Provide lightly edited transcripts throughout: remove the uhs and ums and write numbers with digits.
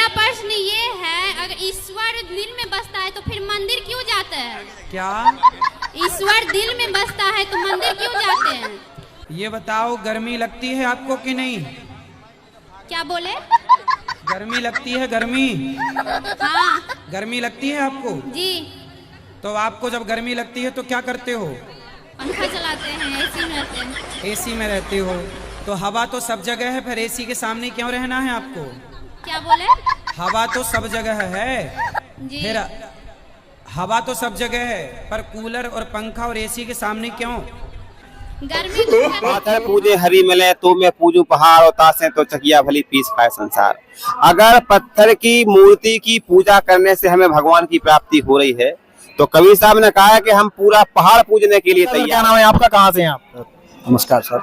मेरा प्रश्न ये है, अगर ईश्वर दिल में बसता है तो फिर मंदिर क्यों जाते हैं? क्या? ईश्वर दिल में बसता है तो मंदिर क्यों जाते हैं? ये बताओ, गर्मी लगती है आपको कि नहीं? क्या बोले? गर्मी लगती है? गर्मी? हाँ गर्मी लगती है आपको? जी। तो आपको जब गर्मी लगती है तो क्या करते हो? पंखा चलाते हैं, एसी में रहते हैं। एसी में रहते हो? तो हवा तो सब जगह है, फिर एसी के सामने क्यों रहना है आपको? क्या बोले? हवा तो सब जगह है, जी। फिर हवा तो सब जगह है, पर कूलर और पंखा और एसी के सामने क्यों? गर्मी पाथर पूजे हरि मिले तो मैं पूजू पहाड़, और तासे तो चकिया भली पीस खाए संसार। अगर पत्थर की मूर्ति की पूजा करने से हमें भगवान की प्राप्ति हो रही है तो कबीर साहब ने कहा है कि हम पूरा पहाड़ पूजने के लिए तैयार। क्या नाम है आपका, कहाँ से हैं आप? नमस्कार सर,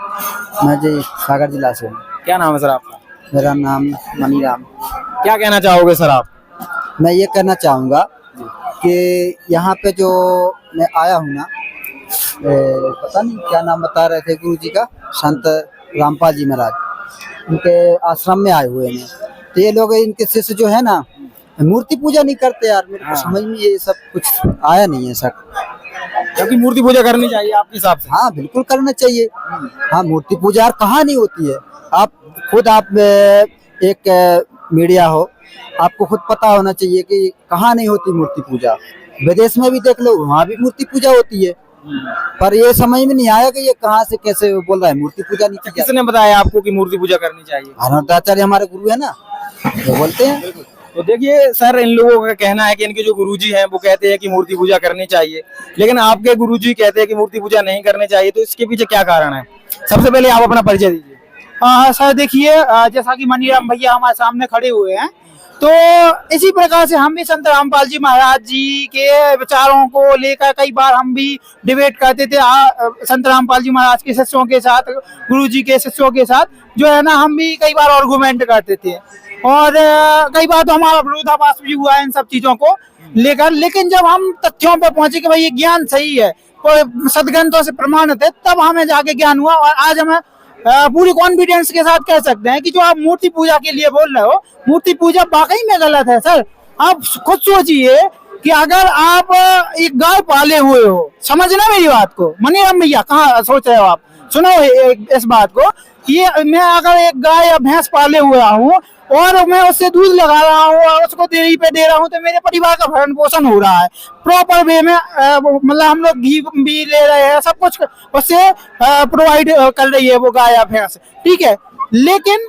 मैं जी सागर जिला से हूँ। क्या नाम है सर आपका? मेरा नाम मनीराम। क्या कहना चाहोगे सर आप? मैं ये कहना चाहूँगा कि यहाँ पे जो मैं आया हूँ ना, पता नहीं क्या नाम बता रहे थे गुरु जी का, संत रामपाल जी महाराज, उनके आश्रम में आए हुए हैं। तो ये लोग, इनके शिष्य जो है ना, मूर्ति पूजा नहीं करते यार। मेरे को समझ में ये सब कुछ आया नहीं है सर। क्योंकि मूर्ति पूजा करनी चाहिए आपके हिसाब से? हाँ बिल्कुल करना चाहिए। हाँ, मूर्ति पूजा यार कहाँ नहीं होती है। आप खुद एक मीडिया हो, आपको खुद पता होना चाहिए कि कहाँ नहीं होती मूर्ति पूजा। विदेश में भी देख लो, वहाँ भी मूर्ति पूजा होती है, पर ये समझ में नहीं आया कि ये कहाँ से कैसे बोल रहा है मूर्ति पूजा नहीं की जाती। किसने बताया आपको कि मूर्ति पूजा करनी चाहिए? आचार्य हमारे गुरु है ना, वो बोलते हैं। तो देखिए सर, इन लोगों का कहना है कि इनके जो गुरुजी हैं वो कहते हैं कि मूर्ति पूजा करनी चाहिए, लेकिन आपके गुरुजी कहते हैं कि मूर्ति पूजा नहीं करनी चाहिए। तो इसके पीछे क्या कारण है? सबसे पहले आप अपना परिचय दीजिए। सर देखिए, जैसा कि मनीराम भैया हमारे सामने खड़े हुए हैं, तो इसी प्रकार से हम भी संत रामपाल जी महाराज जी के विचारों को लेकर कई बार हम भी डिबेट करते थे संत रामपाल जी महाराज के शिष्यों के साथ, गुरु जी के शिष्यों के साथ जो है ना, हम भी कई बार आर्गुमेंट करते थे, और कई बार तो हमारा विरोधाभास भी हुआ है इन सब चीजों को लेकर। लेकिन जब हम तथ्यों पर पहुंचे कि भाई ये ज्ञान सही है, कोई सदग्रंथों से प्रमाणित है, तब हमें जाके ज्ञान हुआ। और आज हमें पूरी कॉन्फिडेंस के साथ कह सकते हैं कि जो आप मूर्ति पूजा के लिए बोल रहे हो, मूर्ति पूजा वाकई में गलत है सर। आप खुद सोचिए कि अगर आप एक गाय पाले हुए हो, समझना मेरी बात को, मनीराम भैया कहाँ सोच रहे हो आप, सुनो इस बात को, कि मैं अगर एक गाय या भैंस पाले हुआ हूँ और मैं उससे दूध लगा रहा हूँ और उसको डेयरी पे दे रहा हूँ, तो मेरे परिवार का भरण पोषण हो रहा है प्रॉपर वे में। मतलब हम लोग घी भी ले रहे हैं, सब कुछ उससे प्रोवाइड कर रही है वो गाय या भैंस, ठीक है। लेकिन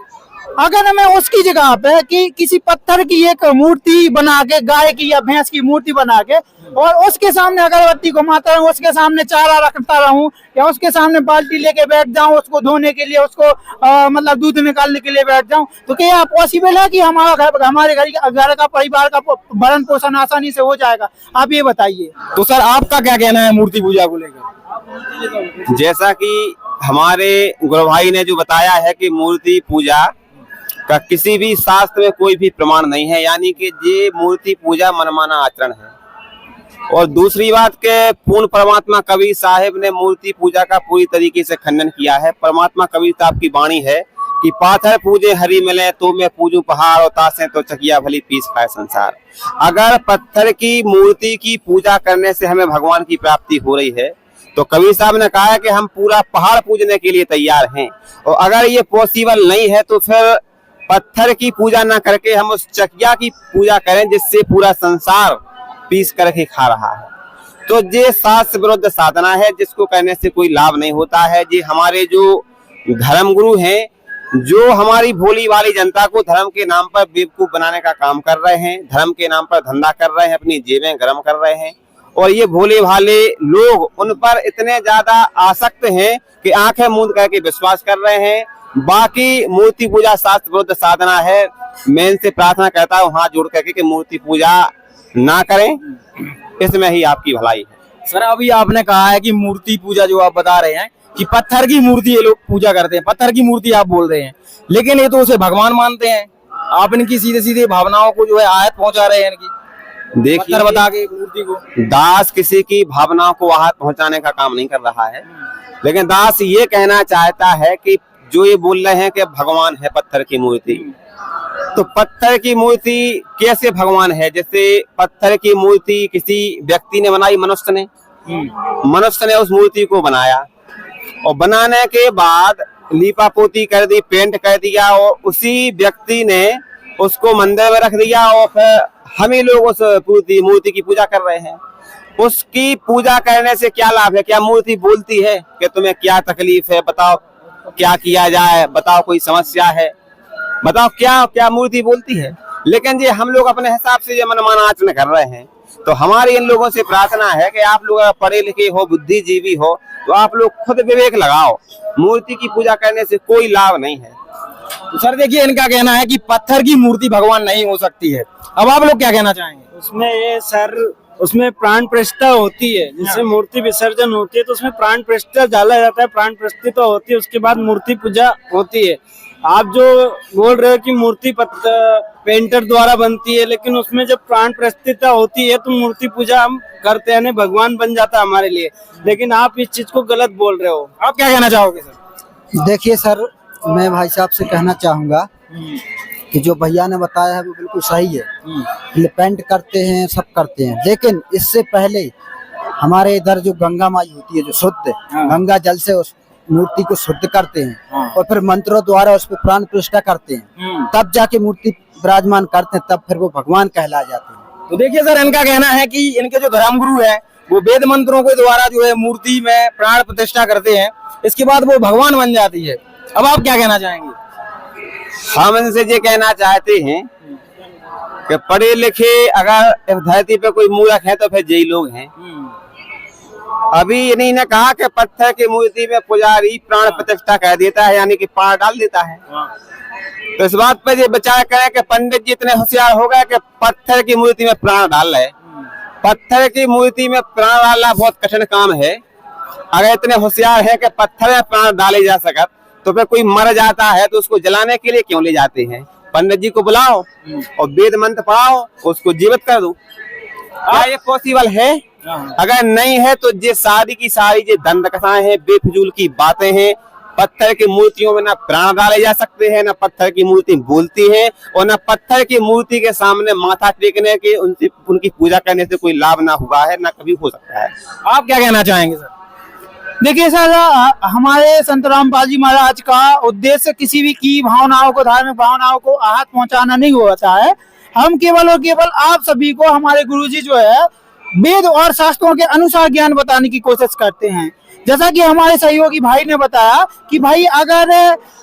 अगर मैं उसकी जगह पे कि किसी पत्थर की एक मूर्ति बना के, गाय की या भैंस की मूर्ति बना के, और उसके सामने अगरबत्ती घुमाता रहूं, उसके सामने चारा रखता रहूं, या उसके सामने बाल्टी लेके बैठ जाऊं उसको धोने के लिए, उसको मतलब दूध निकालने के लिए बैठ जाऊं, तो क्या पॉसिबल है कि हमारे घर का परिवार का भरण पोषण आसानी से हो जाएगा? आप ये बताइए। तो सर आपका क्या कहना है मूर्ति पूजा को लेकर? जैसा कि हमारे गुरु भाई ने जो बताया है कि मूर्ति पूजा का किसी भी शास्त्र में कोई भी प्रमाण नहीं है, यानी कि ये मूर्ति पूजा मनमाना आचरण है। और दूसरी बात के पूर्ण परमात्मा कबीर साहिब ने मूर्ति पूजा का पूरी तरीके से खंडन किया है। परमात्मा कबीर साहब की वाणी है कि पाथर पूजे हरि मिले तो मैं पूजू पहाड़, और तासे तो चकिया भली पीस खाए संसार। अगर पत्थर की मूर्ति की पूजा करने से हमें भगवान की प्राप्ति हो रही है तो कबीर साहब ने कहा है कि हम पूरा पहाड़ पूजने के लिए तैयार हैं। और अगर ये पॉसिबल नहीं है तो फिर पत्थर की पूजा ना करके हम उस चकिया की पूजा करें जिससे पूरा संसार पीस करके खा रहा है। तो ये शास्त्र विरुद्ध साधना है जिसको करने से कोई लाभ नहीं होता है। ये हमारे जो धर्मगुरु हैं, जो हमारी भोली वाली जनता को धर्म के नाम पर बेवकूफ बनाने का काम कर रहे हैं, धर्म के नाम पर धंधा कर रहे हैं, अपनी जेबें गर्म कर रहे हैं। और ये भोले भाले लोग उन पर इतने ज्यादा आसक्त हैं कि आंखें मूंद करके विश्वास कर रहे हैं। बाकी मूर्ति पूजा शास्त्र विरुद्ध साधना है। मैं इनसे प्रार्थना करता हूँ हाथ जोड़ करके कि मूर्ति पूजा ना करें, इसमें ही आपकी भलाई है। सर अभी आपने कहा है कि मूर्ति पूजा जो आप बता रहे हैं कि पत्थर की मूर्ति ये लोग पूजा करते हैं, पत्थर की मूर्ति आप बोल रहे हैं, लेकिन ये तो उसे भगवान मानते हैं। आप इनकी सीधे सीधे भावनाओं को जो है आहत पहुंचा रहे हैं इनकी। देखिए, बता के मूर्ति को दास किसी की भावनाओं को आहत पहुंचाने का काम नहीं कर रहा है, लेकिन दास ये कहना चाहता है कि जो ये बोल रहे हैं कि भगवान है पत्थर की मूर्ति, तो पत्थर की मूर्ति कैसे भगवान है? जैसे पत्थर की मूर्ति किसी व्यक्ति ने बनाई, मनुष्य ने उस मूर्ति को बनाया और बनाने के बाद लीपा पोती कर दी, पेंट कर दिया और उसी व्यक्ति ने उसको मंदिर में रख दिया और फिर हम ही लोग उस मूर्ति की पूजा कर रहे हैं। उसकी पूजा करने से क्या लाभ है? क्या मूर्ति बोलती है कि तुम्हें क्या तकलीफ है, बताओ क्या किया जाए, बताओ कोई समस्या है, बताओ क्या मूर्ति बोलती है? लेकिन ये हम लोग अपने हिसाब से ये मनमाना आचरण कर रहे हैं। तो हमारी इन लोगों से प्रार्थना है कि आप लोग पढ़े लिखे हो, बुद्धिजीवी हो, तो आप लोग खुद विवेक लगाओ। मूर्ति की पूजा करने से कोई लाभ नहीं है। तो सर देखिए, इनका कहना है कि पत्थर की मूर्ति भगवान नहीं हो सकती है। अब आप लोग क्या कहना चाहेंगे? उसमें ये सर, उसमें प्राण प्रतिष्ठा होती है, जिससे मूर्ति विसर्जन होती है तो उसमें प्राण प्रतिष्ठा डाला जाता है, प्राण प्रतिष्ठा होती है, उसके बाद मूर्ति पूजा होती है। आप जो बोल रहे हो कि मूर्ति पेंटर द्वारा बनती है, लेकिन उसमें जब प्राण प्रतिष्ठा होती है तो मूर्ति पूजा हम करते हैं, भगवान बन जाता है हमारे लिए। लेकिन आप इस चीज को गलत बोल रहे हो। आप क्या कहना चाहोगे सर? देखिए सर, मैं भाई साहब से कहना चाहूँगा कि जो भैया ने बताया है वो बिल्कुल सही है। पेंट करते हैं, सब करते हैं, लेकिन इससे पहले हमारे इधर जो गंगा माई होती है, जो शुद्ध गंगा जल से उस मूर्ति को शुद्ध करते हैं और फिर मंत्रों द्वारा उस पर प्राण प्रतिष्ठा करते हैं, तब जाके मूर्ति विराजमान करते हैं, तब फिर वो भगवान कहला जाते हैं। तो देखिए सर, इनका कहना है कि इनके जो धर्मगुरु है वो वेद मंत्रों के द्वारा जो है मूर्ति में प्राण प्रतिष्ठा करते हैं, इसके बाद वो भगवान बन जाती है। अब आप क्या कहना चाहेंगे? हम इनसे ये कहना चाहते हैं कि पढ़े लिखे अगर इस धरती पे कोई मूर्ख है तो फिर यही लोग हैं। अभी इन्हीं ने कहा कि पत्थर की मूर्ति में पुजारी प्राण प्रतिष्ठा कर देता है, यानी कि पार डाल देता है। तो इस बात पे ये विचार करें कि पंडित जी इतने होशियार हो गए कि पत्थर की मूर्ति में प्राण डाल रहे। पत्थर की मूर्ति में प्राण डालना बहुत कठिन काम है। अगर इतने होशियार है कि पत्थर में प्राण डाले जा सकत, तो फिर कोई मर जाता है तो उसको जलाने के लिए क्यों ले जाते हैं? पंडित जी को बुलाओ और वेद मंत्र पढ़ाओ, उसको जीवित कर दो। क्या ये पॉसिबल है? अगर नहीं है तो ये सारी की सारी ये दंड कथाएं हैं, बेफिजूल की बातें हैं। पत्थर की मूर्तियों में ना प्राण डाले जा सकते हैं, ना पत्थर की मूर्ति बोलती है, और ना पत्थर की मूर्ति के सामने माथा टेकने के उनकी पूजा करने से कोई लाभ ना हुआ है, ना कभी हो सकता है। आप क्या कहना चाहेंगे सर? देखिए सर, हमारे संत रामपाल जी महाराज का उद्देश्य किसी भी की भावनाओं को, धार्मिक भावनाओं को आहत पहुंचाना नहीं होता है। हम केवल और केवल आप सभी को हमारे गुरुजी जो है वेद और शास्त्रों के अनुसार ज्ञान बताने की कोशिश करते हैं। जैसा कि हमारे सहयोगी भाई ने बताया कि भाई अगर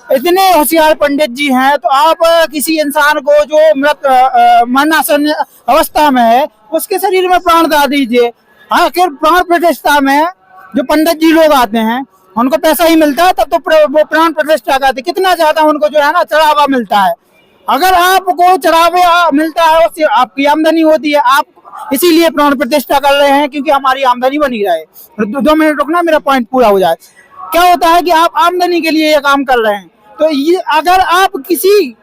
इतने होशियार पंडित जी हैं तो आप किसी इंसान को जो मरणासन अवस्था में है उसके शरीर में प्राण डाल दीजिए। आखिर प्राण प्रतिष्ठा में जो पंडित जी लोग आते हैं उनको पैसा ही मिलता है, तब तो वो प्राण प्रतिष्ठा करते, कितना ज्यादा उनको जो है ना चढ़ावा मिलता है। अगर आपको चढ़ावा मिलता है उससे आपकी आमदनी होती है, आप इसीलिए प्राण प्रतिष्ठा कर रहे हैं क्योंकि हमारी आमदनी बनी रहे। 2 मिनट रुकना, मेरा पॉइंट पूरा हो जाए। क्या होता है कि आप आमदनी के लिए ये काम कर रहे हैं, तो ये अगर आप किसी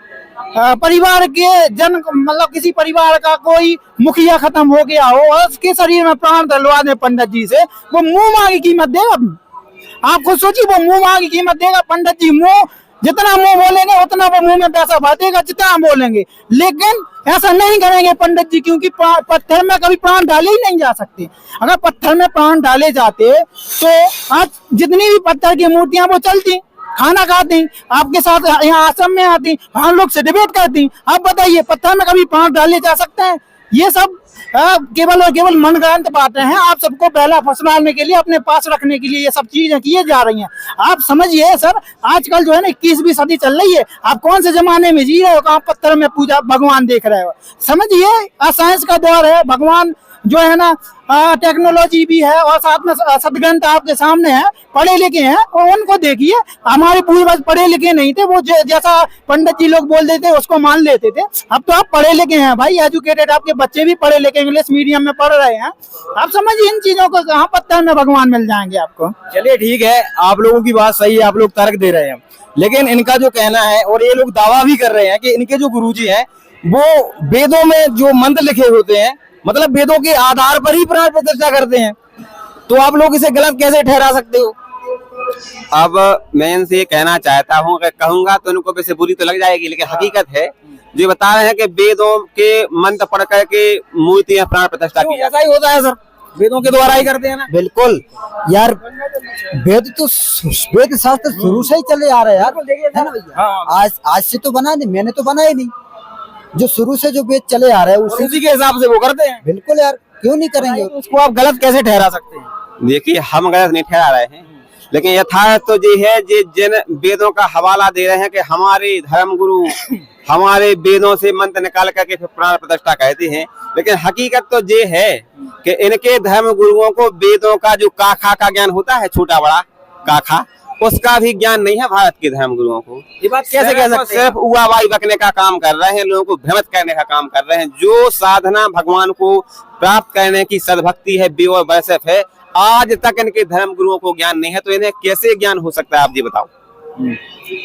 परिवार के मतलब किसी परिवार का कोई मुखिया खत्म हो गया हो और उसके शरीर में प्राण डलवा दे पंडित जी से, वो मुंह मांगी कीमत देगा। आप खुद सोचिए, वो मुंह मांगी कीमत देगा। पंडित जी जितना मुंह बोलेंगे उतना वो मुंह में पैसा भरेगा, जितना बोलेंगे। लेकिन ऐसा नहीं करेंगे पंडित जी, क्योंकि पत्थर में कभी प्राण डाले ही नहीं जा सकते। अगर पत्थर में प्राण डाले जाते तो आज जितनी भी पत्थर की मूर्तियां वो चलती, खाना खाती, आपके साथ यहाँ आश्रम में आती, हम लोग से डिबेट करती। आप बताइए, पत्थर में कभी प्राण डाले जा सकते हैं? ये सब केवल और केवल मनगढ़ंत बातें हैं। आप सबको पहला फंसाने के लिए, अपने पास रखने के लिए ये सब चीजें किए जा रही हैं। आप समझिए सर, आजकल जो है ना 21वीं सदी चल रही है। आप कौन से जमाने में जी रहे हो? आप पत्थर में पूजा भगवान देख रहे हो? समझिए, साइंस का दौर है। भगवान जो है ना टेक्नोलॉजी भी है और साथ में सदग्रंथ आपके सामने है, पढ़े लिखे हैं, और उनको देखिए। हमारे पूर्वज पढ़े लिखे नहीं थे, वो जैसा पंडित जी लोग बोल देते उसको मान लेते थे। अब तो आप पढ़े लिखे हैं भाई, एजुकेटेड, आपके बच्चे भी पढ़े लिखे इंग्लिश मीडियम में पढ़ रहे हैं। आप समझिए इन चीजों को, कहाँ पत्थर में भगवान मिल जाएंगे आपको। चलिए ठीक है, आप लोगों की बात सही है, आप लोग तर्क दे रहे हैं, लेकिन इनका जो कहना है और ये लोग दावा भी कर रहे हैं कि इनके जो गुरुजी हैं वो वेदों में जो मंत्र लिखे होते हैं, मतलब वेदों के आधार पर ही प्राण प्रतिष्ठा करते हैं। तो आप लोग इसे गलत कैसे ठहरा सकते हो? अब मैं इनसे ये कहना चाहता हूँ कि कहूंगा तो इनको वैसे बुरी तो लग जाएगी, लेकिन हकीकत है जो बता रहे हैं कि वेदों के मंत्र पढ़ करके मूर्तियां प्राण प्रतिष्ठा की ऐसा ही होता है सर, वेदों के द्वारा ही करते हैं ना। बिल्कुल यार, वेद शास्त्र शुरू से ही चले आ रहे हैं यार, है ना भैया। आज से तो बना नहीं, मैंने तो बनाया नहीं, जो शुरू से जो वेद चले आ रहे हैं उसी के हिसाब से वो करते हैं। बिल्कुल यार, क्यों नहीं करेंगे। उसको आप गलत कैसे ठहरा सकते हैं? देखिए हम गलत नहीं ठहरा रहे हैं, लेकिन यथार्थ तो ये है जे जिन वेदों का हवाला दे रहे हैं कि हमारे धर्म गुरु हमारे वेदों से मंत्र निकाल करके फिर प्राण प्रतिष्ठा कहते हैं, लेकिन हकीकत तो ये है कि इनके धर्म गुरुओं को वेदों का जो काखा का ज्ञान होता है, छोटा बड़ा काखा, उसका भी ज्ञान नहीं है भारत के धर्म गुरुओं को। ये बात कैसे कह सकते हैं? सिर्फ उवाबाई बकने का काम कर रहे हैं, लोगों को भ्रमित करने का काम कर रहे हैं। जो साधना भगवान को प्राप्त करने की सद्भक्ति है, बेवर वैसफ है, आज तक इनके धर्म गुरुओं को ज्ञान नहीं है, तो इन्हें कैसे ज्ञान हो सकता है, आप जी बताओ।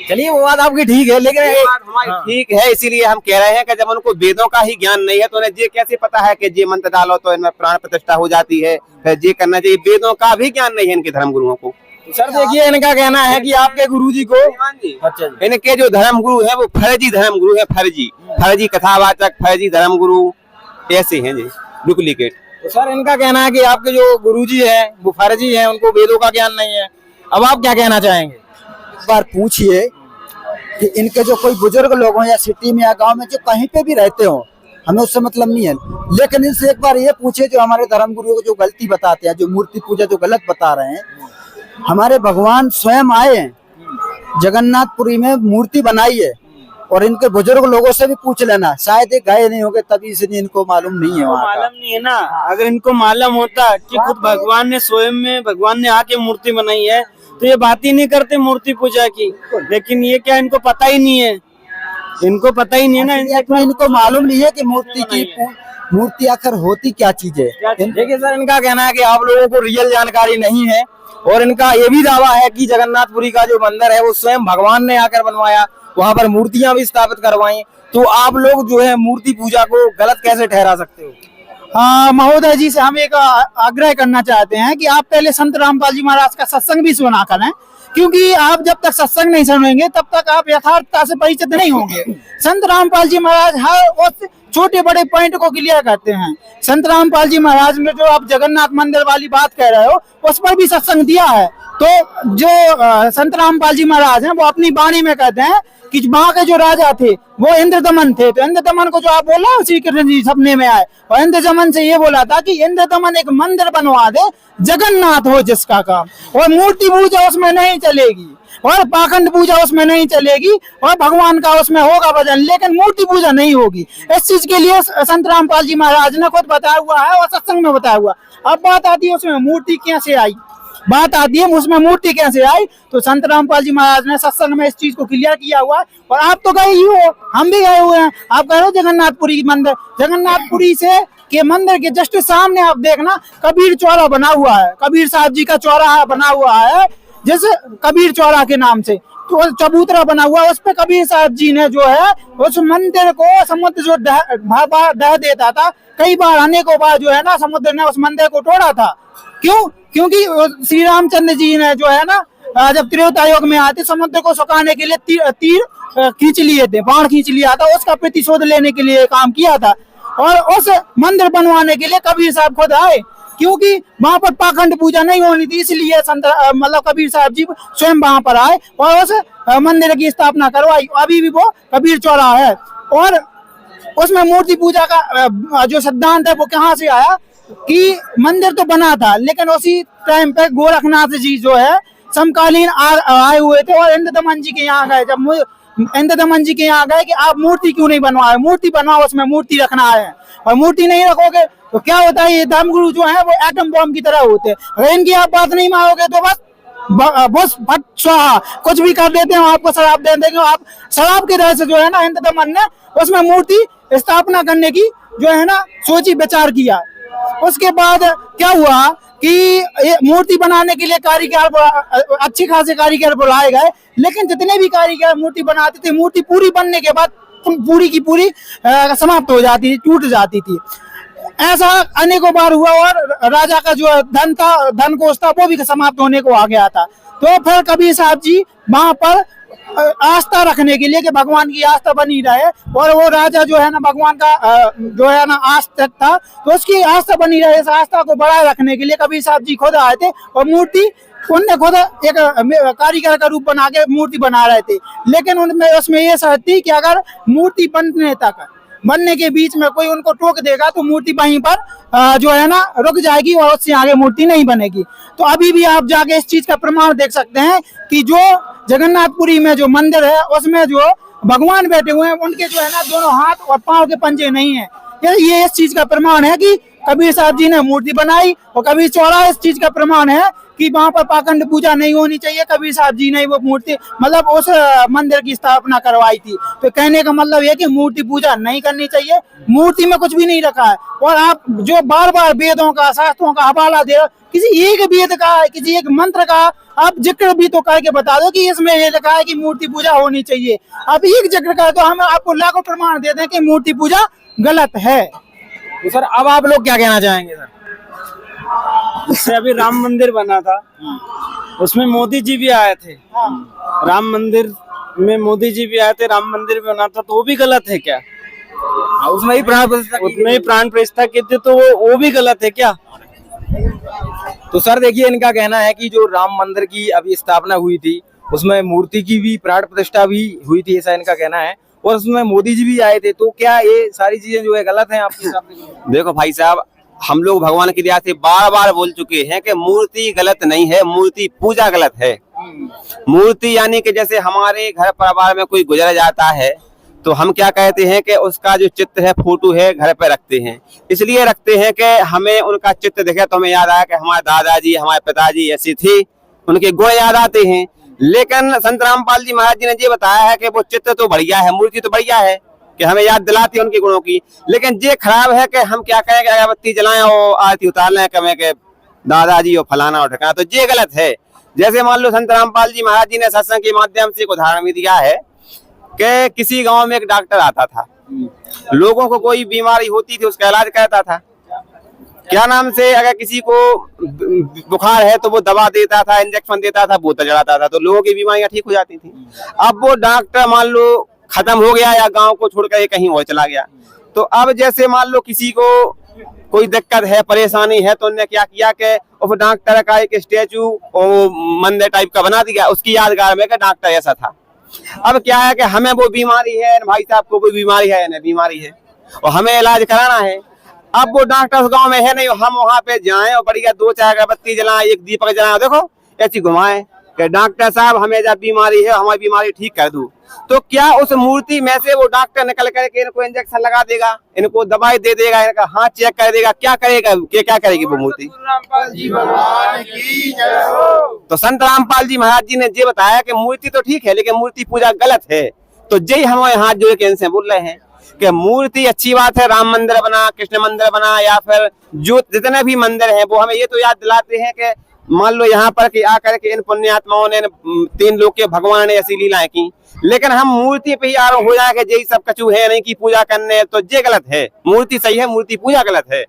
चलिए वो बात आपकी ठीक है, लेकिन ये बात हमारी ठीक है, इसीलिए हम कह रहे हैं कि जब उनको वेदों का ही ज्ञान नहीं है तो उन्हें ये कैसे पता है कि ये मंत्र डालो तो इनमें प्राण प्रतिष्ठा हो जाती है, फिर ये करना चाहिए। वेदों का भी ज्ञान नहीं है इनके धर्म गुरुओं को। सर देखिए, इनका कहना है कि आपके गुरुजी को, अच्छा, इनके जो धर्म गुरु है वो फर्जी धर्म गुरु है, फर्जी कथावाचक, फर्जी धर्म गुरु ऐसे हैं जी, डुप्लीकेट। तो सर इनका कहना है कि आपके जो गुरुजी हैं वो फर्जी हैं, उनको वेदों का ज्ञान नहीं है। अब आप क्या कहना चाहेंगे? एक बार पूछिए कि इनके जो कोई बुजुर्ग लोग हों या सिटी में या गांव में जो कहीं पे भी रहते हो, हमें उससे मतलब नहीं है, लेकिन इनसे एक बार ये पूछिए जो हमारे धर्म गुरु को जो गलती बताते हैं, जो मूर्ति पूजा जो गलत बता रहे हैं, हमारे भगवान स्वयं आए हैं जगन्नाथपुरी में, मूर्ति बनाई है, और इनके बुजुर्ग लोगों से भी पूछ लेना, शायद ये गए नहीं होंगे तभी इसलिए इनको मालूम नहीं है। मालूम नहीं है ना, अगर इनको मालूम होता कि खुद भगवान ने स्वयं में भगवान ने आके मूर्ति बनाई है तो ये बात ही नहीं करते मूर्ति पूजा की। लेकिन ये क्या, इनको पता ही नहीं है, इनको पता ही नहीं है ना, इनको मालूम नहीं है कि मूर्ति आखिर होती क्या चीज है। देखिए सर, इनका कहना है कि आप लोगों को रियल जानकारी नहीं है, और इनका ये भी दावा है कि जगन्नाथपुरी का जो मंदिर है वो स्वयं भगवान ने आकर बनवाया, वहाँ पर मूर्तियां भी स्थापित करवाई। तो आप लोग जो है मूर्ति पूजा को गलत कैसे ठहरा सकते हो? हाँ, महोदय जी से हम एक आग्रह करना चाहते हैं कि आप पहले संत रामपाल जी महाराज का सत्संग भी सुना करें, क्योंकि आप जब तक सत्संग नहीं सुनेंगे तब तक आप यथार्थता से परिचित नहीं होंगे। संत रामपाल जी महाराज हर उस छोटे बड़े पॉइंट को क्लियर करते हैं। संत रामपाल जी महाराज में जो आप जगन्नाथ मंदिर वाली बात कह रहे हो, उस पर भी सत्संग दिया है। तो जो संत रामपाल जी महाराज हैं वो अपनी वाणी में कहते हैं कि वहाँ के जो राजा थे वो इंद्रदमन थे, तो इंद्रदमन को जो आप बोल रहे हो श्री कृष्ण जी सपने में आए, और इंद्रदमन से ये बोला था कि इंद्रदमन एक मंदिर बनवा दे, जगन्नाथ हो जिसका काम, और मूर्ति पूजा उसमें नहीं चलेगी, और पाखंड पूजा उसमें नहीं चलेगी, और भगवान का उसमें होगा भजन, लेकिन मूर्ति पूजा नहीं होगी। इस चीज के लिए संत रामपाल जी महाराज ने खुद बताया हुआ है और सत्संग में बताया हुआ। अब बात आती है उसमें मूर्ति कैसे आई, बात आती है उसमें मूर्ति कैसे आई, तो संत रामपाल जी महाराज ने सत्संग में इस चीज को क्लियर किया हुआ है। और आप तो गए ही हो, हम भी गए हुए हैं। आप कह रहे हो जगन्नाथपुरी मंदिर, जगन्नाथपुरी से के मंदिर के जस्ट सामने आप देखना कबीर चौरा बना हुआ है, कबीर साहब जी का चौराहा बना हुआ है, जैसे कबीर चौरा के नाम से तो चबूतरा बना हुआ, उस पे कबीर साहब जी ने जो है उस मंदिर को समुद्र जो दह देता था, कई बार अनेकों बार जो है ना समुद्र ने उस मंदिर को तोड़ा था। क्यों? क्योंकि श्री रामचंद्र जी ने जो है ना जब त्रेता युग में आते समुद्र को सुखाने के लिए तीर खींच लिए थे, बाण खींच लिया था, उसका प्रतिशोध लेने के लिए काम किया था। और उस मंदिर बनवाने के लिए कबीर साहब खुद आए, क्योंकि वहां पर पाखंड पूजा नहीं होनी थी, इसलिए मतलब कबीर साहब जी स्वयं वहां पर आए और उस मंदिर की स्थापना करवाई। अभी भी वो कबीर चौराहा है, और उसमें मूर्ति पूजा का जो सिद्धांत है वो कहाँ से आया कि मंदिर तो बना था, लेकिन उसी टाइम पे गोरखनाथ जी जो है समकालीन आए हुए थे और इंद्रदमन जी के यहाँ गए। जब इंद्रदमन जी के यहाँ गए कि आप मूर्ति क्यों नहीं बनवाए, मूर्ति बनवाओ, उसमें मूर्ति रखना है, और मूर्ति नहीं रखोगे तो क्या होता है, ये धर्मगुरु जो है वो एटम बॉम्ब की तरह होते हैं। अगर इनकी आप बात नहीं मानोगे तो बस फट स्वाहा, कुछ भी कर देते हैं, आपको शराब दे देंगे। आप शराब के तरह से जो है ना इंद्रदमन ने उसमें मूर्ति स्थापना करने की जो है ना सोची विचार किया। उसके बाद क्या हुआ कि मूर्ति बनाने के लिए कारीगर अच्छे खासे कारीगर बुलाए गए, लेकिन जितने भी कारीगर मूर्ति बनाते थे मूर्ति पूरी बनने के बाद पूरी की पूरी समाप्त हो जाती थी, टूट जाती थी। ऐसा अनेकों बार हुआ और राजा का जो धन था, धन कोष था, वो भी समाप्त होने को आ गया था। तो फिर कबीर साहब जी वहां पर आस्था रखने के लिए कि भगवान की आस्था बनी रहे, और वो राजा जो है ना भगवान का जो है ना आस्था था, तो उसकी आस्था बनी रहे, इस आस्था को बढ़ाए रखने के लिए कबीर साहब जी खुद आए थे और मूर्ति उनने खुद एक कारीगर का रूप बना के मूर्ति बना रहे थे। लेकिन उनमें उसमें ये शर्त थी कि अगर मूर्ति बनने के बीच में कोई उनको टोक देगा तो मूर्ति वहीं पर जो है ना रुक जाएगी और उससे आगे मूर्ति नहीं बनेगी। तो अभी भी आप जाके इस चीज का प्रमाण देख सकते हैं कि जो जगन्नाथपुरी में जो मंदिर है उसमें जो भगवान बैठे हुए हैं उनके जो है ना दोनों हाथ और पांव के पंजे नहीं है। ये इस चीज का प्रमाण है कि कबीर साहब जी ने मूर्ति बनाई, और कबीर चौराहा इस चीज का प्रमाण है कि वहां पर पाखंड पूजा नहीं होनी चाहिए। कबीर साहब जी ने वो मूर्ति मतलब उस मंदिर की स्थापना करवाई थी। तो कहने का मतलब ये कि मूर्ति पूजा नहीं करनी चाहिए, मूर्ति में कुछ भी नहीं रखा है। और आप जो बार बार वेदों का शास्त्रों का हवाला दे रहे, किसी एक वेद का किसी एक मंत्र का आप जिक्र भी तो करके बता दो कि इसमें ये लिखा है कि मूर्ति पूजा होनी चाहिए। आप एक जिक्र कर दो, हम आपको लाखों प्रमाण दे दें कि मूर्ति पूजा गलत है। तो सर अब आप लोग क्या कहना चाहेंगे सर? जैसे अभी राम मंदिर बना था, उसमें मोदी जी भी आए थे, राम मंदिर में मोदी जी भी आए थे, राम मंदिर भी बना था, तो वो भी गलत है क्या? उसमें ही प्राण प्रतिष्ठा की थी, तो वो भी गलत है क्या? तो सर देखिए, इनका कहना है कि जो राम मंदिर की अभी स्थापना हुई थी उसमें मूर्ति की भी प्राण प्रतिष्ठा भी हुई थी, ऐसा इनका कहना है, और उसमें मोदी जी भी आए थे। तो क्या ये सारी चीजें जो है गलत हैं आपके हिसाब से? देखो भाई साहब, हम लोग भगवान की दया से बार बार बोल चुके हैं कि मूर्ति गलत नहीं है, मूर्ति पूजा गलत है। मूर्ति यानी कि जैसे हमारे घर परिवार में कोई गुजर जाता है तो हम क्या कहते हैं कि उसका जो चित्र है, फोटो है, घर पे रखते हैं। इसलिए रखते हैं कि हमें उनका चित्र दिखे तो हमें याद आया कि हमारे दादाजी हमारे पिताजी ऐसे थे, उनके गुण याद आते हैं। लेकिन संत रामपाल जी महाराज जी ने ये बताया है कि वो चित्र तो बढ़िया है, मूर्ति तो बढ़िया है कि हमें याद दिलाती है उनके गुणों की, लेकिन ये खराब है कि हम क्या कहें कि अगरबत्ती जलाएं और आरती उतार लें, कहें कि दादाजी और फलाना और ठिकाना, तो ये गलत है। जैसे मान लो संत रामपाल जी महाराज जी ने सत्संग के माध्यम से एक उदाहरण भी दिया है कि किसी गांव में एक डॉक्टर आता था, लोगों को कोई बीमारी होती थी उसका इलाज करता था। क्या नाम से, अगर किसी को बुखार है तो वो दवा देता था, इंजेक्शन देता था, बोतल चढ़ाता था, तो लोगों की बीमारियां ठीक हो जाती थी। अब वो डॉक्टर मान लो खत्म हो गया या गांव को छोड़कर कहीं और चला गया, तो अब जैसे मान लो किसी को कोई दिक्कत है, परेशानी है, तो उन्होंने क्या किया कि उस डॉक्टर का एक स्टैचू मंदिर टाइप का बना दिया उसकी यादगार में कि डॉक्टर ऐसा था। अब क्या है कि हमें वो बीमारी है, भाई साहब को कोई बीमारी है, ना बीमारी है और हमें इलाज कराना है। अब वो डॉक्टर उस गांव में है नहीं, हम वहां पे जाएं और बढ़िया 2-4 अगरबत्ती जलाएं, एक दीपक जलाएं, देखो ऐसी घुमाएं कि डॉक्टर साहब हमें जब बीमारी है हमारी बीमारी ठीक कर दो, तो क्या उस मूर्ति में से वो डॉक्टर निकल करके इनको इंजेक्शन लगा देगा, इनको दवाई दे देगा, इनका हाथ चेक कर देगा, क्या करेगा, क्या करेगी वो मूर्ति? तो संत रामपाल जी महाराज जी ने ये बताया कि मूर्ति तो ठीक है लेकिन मूर्ति पूजा गलत है। तो जय हमारे हाथ जोड़ के इनसे बोल रहे हैं कि मूर्ति अच्छी बात है, राम मंदिर बना, कृष्ण मंदिर बना, या फिर जो जितने भी मंदिर हैं वो हमें ये तो याद दिलाते हैं कि मान लो यहाँ पर कि आकर के इन पुण्यात्माओं ने 3 लोग के भगवान ने ऐसी लीलाएं की, लेकिन हम मूर्ति पे ही आरोप हो जाए कि यही सब कछु है नहीं की पूजा करने, तो ये गलत है। मूर्ति सही है, मूर्ति पूजा गलत है।